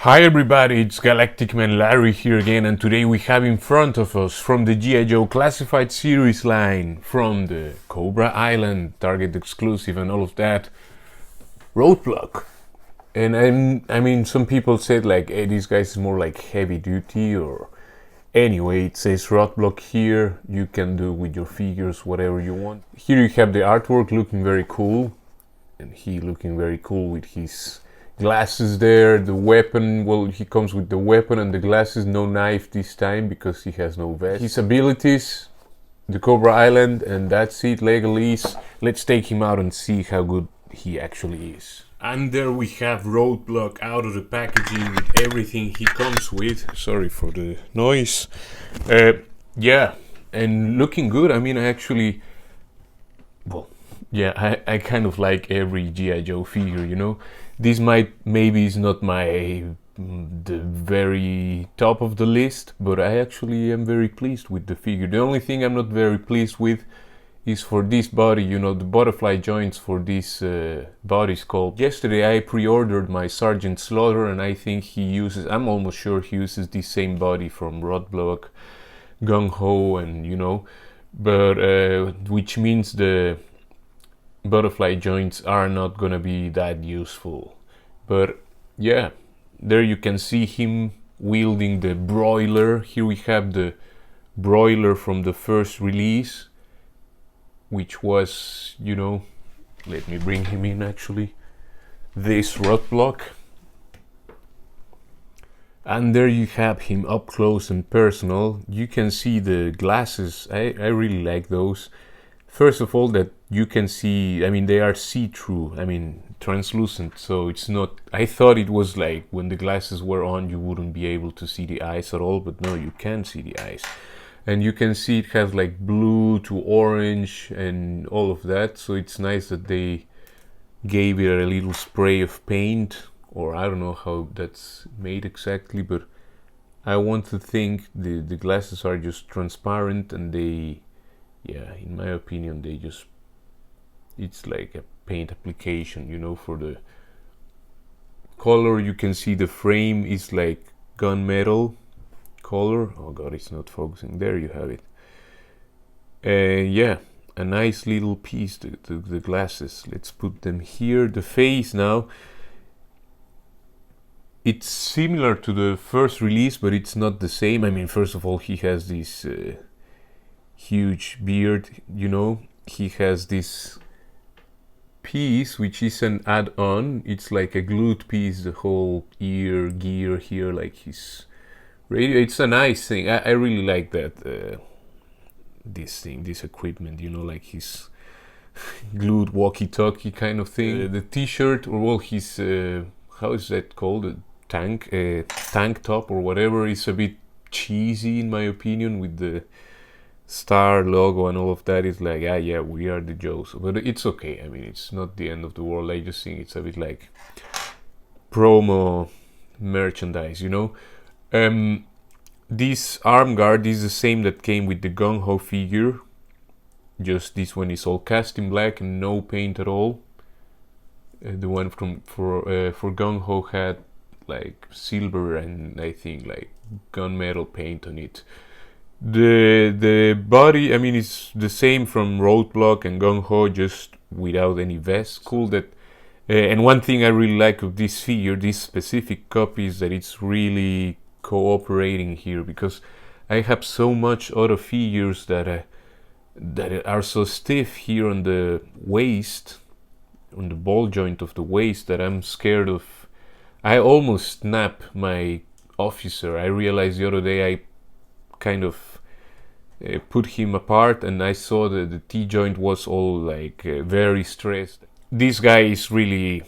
Hi everybody, it's Galactic Man Larry here again, and today we have in front of us from the G.I. Joe Classified series line, from the Cobra Island, Target exclusive and all of that, Roadblock. And I mean, some people said like, hey, this guy's more like heavy duty, or anyway, it says Roadblock here. You can do with your figures whatever you want. Here you have the artwork looking very cool, and he looking very cool with his glasses there. The weapon, well, he comes with the weapon and the glasses, no knife this time because he has no vest. His abilities, the Cobra Island, and that's it, legalese. Let's take him out and see how good he actually is. And there we have Roadblock out of the packaging with everything he comes with. Sorry for the noise. Yeah, and looking good. I mean, I actually, well, yeah, I kind of like every G.I. Joe figure, you know. This maybe is not the very top of the list, but I actually am very pleased with the figure. The only thing I'm not very pleased with is for this body, you know, the butterfly joints for this body sculpt. Yesterday I pre-ordered my Sergeant Slaughter, and I think I'm almost sure he uses the same body from Roadblock, Gung Ho, and you know, but which means the butterfly joints are not gonna be that useful. But yeah, there you can see him wielding the broiler. Here we have the broiler from the first release, which was, you know, let me bring him in actually, this Roadblock. And there you have him up close and personal. You can see the glasses. I really like those. First of all, that you can see, I mean, they are see-through, I mean, translucent, so it's not, I thought it was like when the glasses were on you wouldn't be able to see the eyes at all, but no, you can see the eyes. And you can see it has like blue to orange and all of that, so it's nice that they gave it a little spray of paint, or I don't know how that's made exactly, but I want to think the glasses are just transparent, and they, yeah, in my opinion, they just, it's like a paint application, you know. For the color, you can see the frame is like gunmetal color. Oh god, it's not focusing. There you have it. Yeah, a nice little piece, the glasses. Let's put them here. The face now, it's similar to the first release, but it's not the same. I mean, first of all, he has this huge beard, you know. He has this piece which is an add-on. It's like a glued piece, the whole ear gear here, like his radio. It's a nice thing. I really like that, this thing, this equipment, you know, like his glued walkie-talkie kind of thing. The t-shirt, or well, his how is that called, a tank top or whatever, is a bit cheesy in my opinion, with the star logo and all of that. Is like, yeah, we are the Joes, but it's okay. I mean, it's not the end of the world. I just think it's a bit like promo merchandise, you know. This arm guard is the same that came with the Gung Ho figure, just this one is all cast in black and no paint at all. The one for Gung Ho had like silver and I think like gunmetal paint on it. The body, I mean, it's the same from Roadblock and Gung Ho, just without any vest. Cool that, and one thing I really like of this figure, this specific copy, is that it's really cooperating here, because I have so much other figures that are so stiff here on the waist, on the ball joint of the waist, that I'm scared of. I almost snap my officer. I realized the other day I kind of put him apart, and I saw that the T-joint was all like very stressed. This guy is really,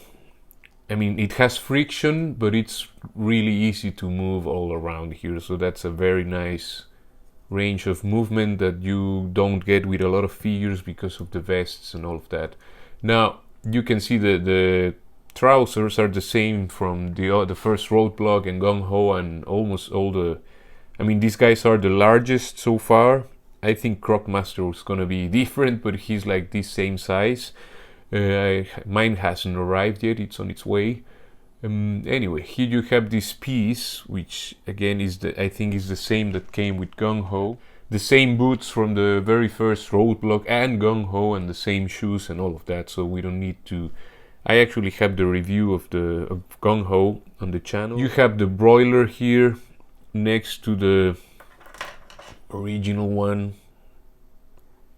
I mean, it has friction, but it's really easy to move all around here, so that's a very nice range of movement that you don't get with a lot of figures because of the vests and all of that. Now you can see the trousers are the same from the first Roadblock and Gung Ho, and almost all the, I mean, these guys are the largest so far. I think Crocmaster is gonna be different, but he's like this same size. Mine hasn't arrived yet, it's on its way. Anyway, here you have this piece, which again is I think is the same that came with Gung Ho. The same boots from the very first Roadblock and Gung Ho, and the same shoes and all of that. So we don't need to. I actually have the review of Gung Ho on the channel. You have the broiler here next to the original one.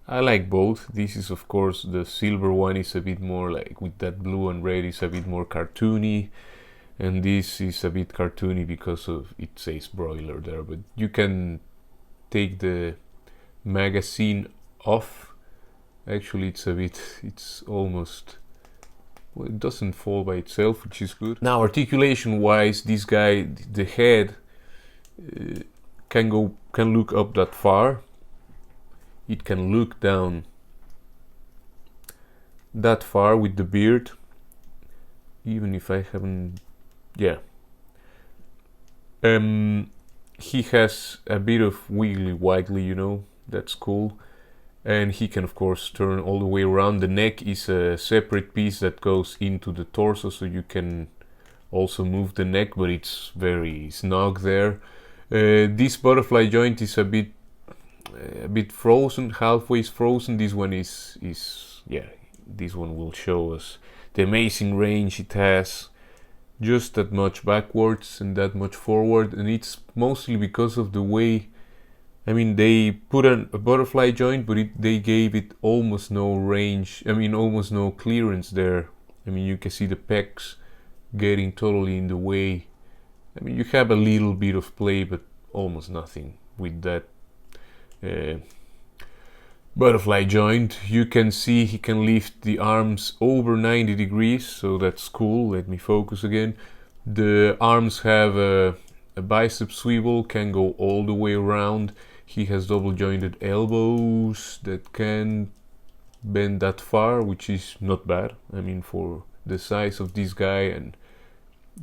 I like both. This is, of course, the silver one is a bit more like with that blue and red is a bit more cartoony, and this is a bit cartoony because of it says broiler there. But you can take the magazine off. Actually, it's almost, well, it doesn't fall by itself, which is good. Now, articulation wise, this guy, the head can look up that far. It can look down that far with the beard, even if I haven't. Yeah. He has a bit of wiggly, you know, that's cool. And he can, of course, turn all the way around. The neck is a separate piece that goes into the torso, so you can also move the neck, but it's very snug there. This butterfly joint is a bit frozen, halfway frozen. This one is yeah, this one will show us the amazing range it has. Just that much backwards and that much forward, and it's mostly because of the way, I mean, they put a butterfly joint, but they gave it almost no range, I mean almost no clearance there. I mean, you can see the pecs getting totally in the way. I mean, you have a little bit of play, but almost nothing with that butterfly joint. You can see he can lift the arms over 90 degrees, so that's cool. Let me focus again. The arms have a bicep swivel, can go all the way around. He has double jointed elbows that can bend that far, which is not bad. I mean, for the size of this guy, and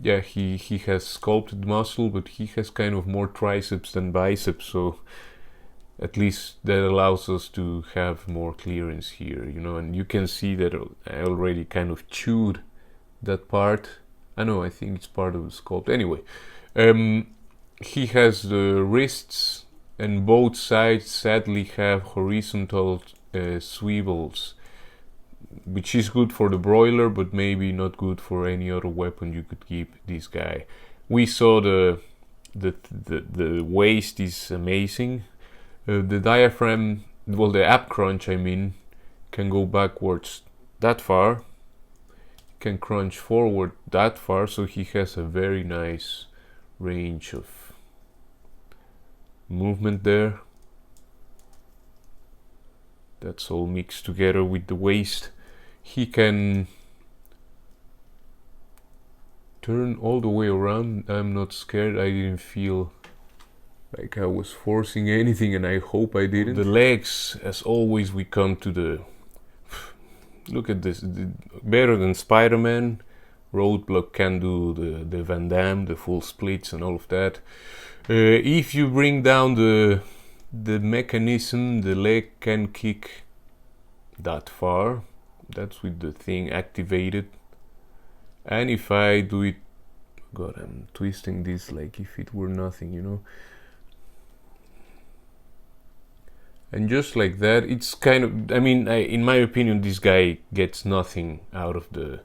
yeah, he has sculpted muscle, but he has kind of more triceps than biceps, so at least that allows us to have more clearance here, you know. And you can see that I already kind of chewed that part. I know, I think it's part of the sculpt. Anyway, he has the wrists, and both sides sadly have horizontal swivels, which is good for the broiler, but maybe not good for any other weapon you could keep this guy. We saw the waist is amazing. The diaphragm, well, the ab crunch, I mean, can go backwards that far, can crunch forward that far, so he has a very nice range of movement there. That's all mixed together with the waist. He can turn all the way around. I'm not scared. I didn't feel like I was forcing anything, and I hope I didn't. The legs, as always, we come to the... Look at this. Better than Spider-Man. Roadblock can do the Van Damme, the full splits and all of that. If you bring down the mechanism, the leg can kick that far. That's with the thing activated. And if I do it... God, I'm twisting this like if it were nothing, you know. And just like that, it's kind of, I mean, in my opinion, this guy gets nothing out of the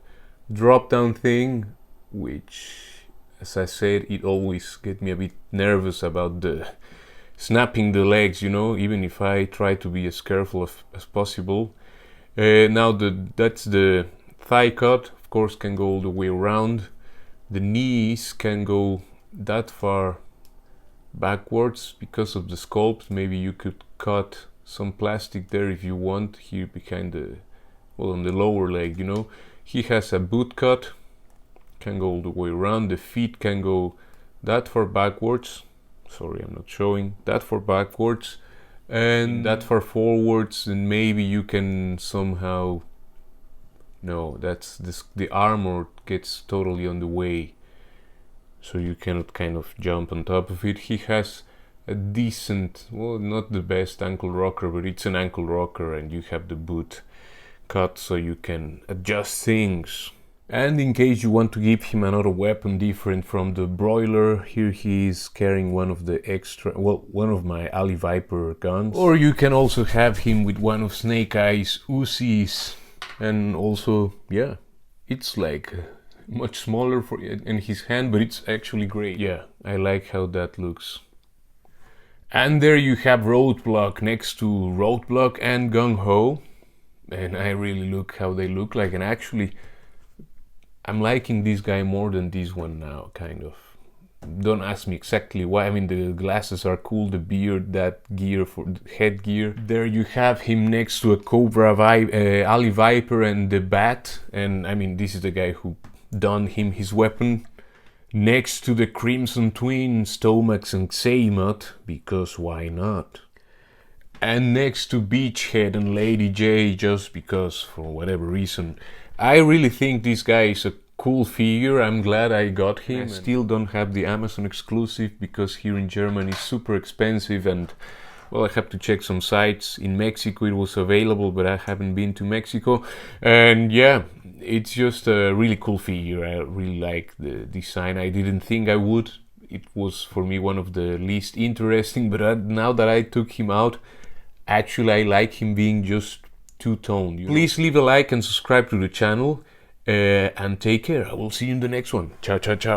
drop down thing, which, as I said, it always gets me a bit nervous about the snapping the legs, you know, even if I try to be as careful as possible. Now that's the thigh cut, of course, can go all the way around. The knees can go that far backwards because of the sculpt. Maybe you could cut some plastic there if you want, here behind the, well, on the lower leg, you know. He has a boot cut, can go all the way around. The feet can go that far backwards. Sorry, I'm not showing. That far backwards and that far forwards, and maybe you can somehow... No, that's this, the armor gets totally on the way, so you cannot kind of jump on top of it. He has a decent, well, not the best ankle rocker, but it's an ankle rocker, and you have the boot cut so you can adjust things. And in case you want to give him another weapon different from the broiler, here he is carrying one of the one of my Ali Viper guns. Or you can also have him with one of Snake Eyes Uzis. And also, yeah, it's like much smaller in his hand, but it's actually great. Yeah, I like how that looks. And there you have Roadblock next to Roadblock and Gung Ho. And I really look how they look like, and actually I'm liking this guy more than this one now, kind of. Don't ask me exactly why. I mean, the glasses are cool, the beard, that gear for headgear. There you have him next to a Cobra Ali Viper and the Bat. And I mean, this is the guy who donned him his weapon. Next to the Crimson Twins, Tomax and Xamot, because why not? And next to Beachhead and Lady J, just because, for whatever reason. I really think this guy is a cool figure. I'm glad I got him. I still don't have the Amazon exclusive because here in Germany it's super expensive, and well, I have to check some sites. In Mexico it was available, but I haven't been to Mexico. And yeah, it's just a really cool figure. I really like the design. I didn't think I would. It was for me one of the least interesting, but now that I took him out, actually I like him being just two-toned. Please leave a like and subscribe to the channel, and take care. I will see you in the next one. Ciao, ciao, ciao.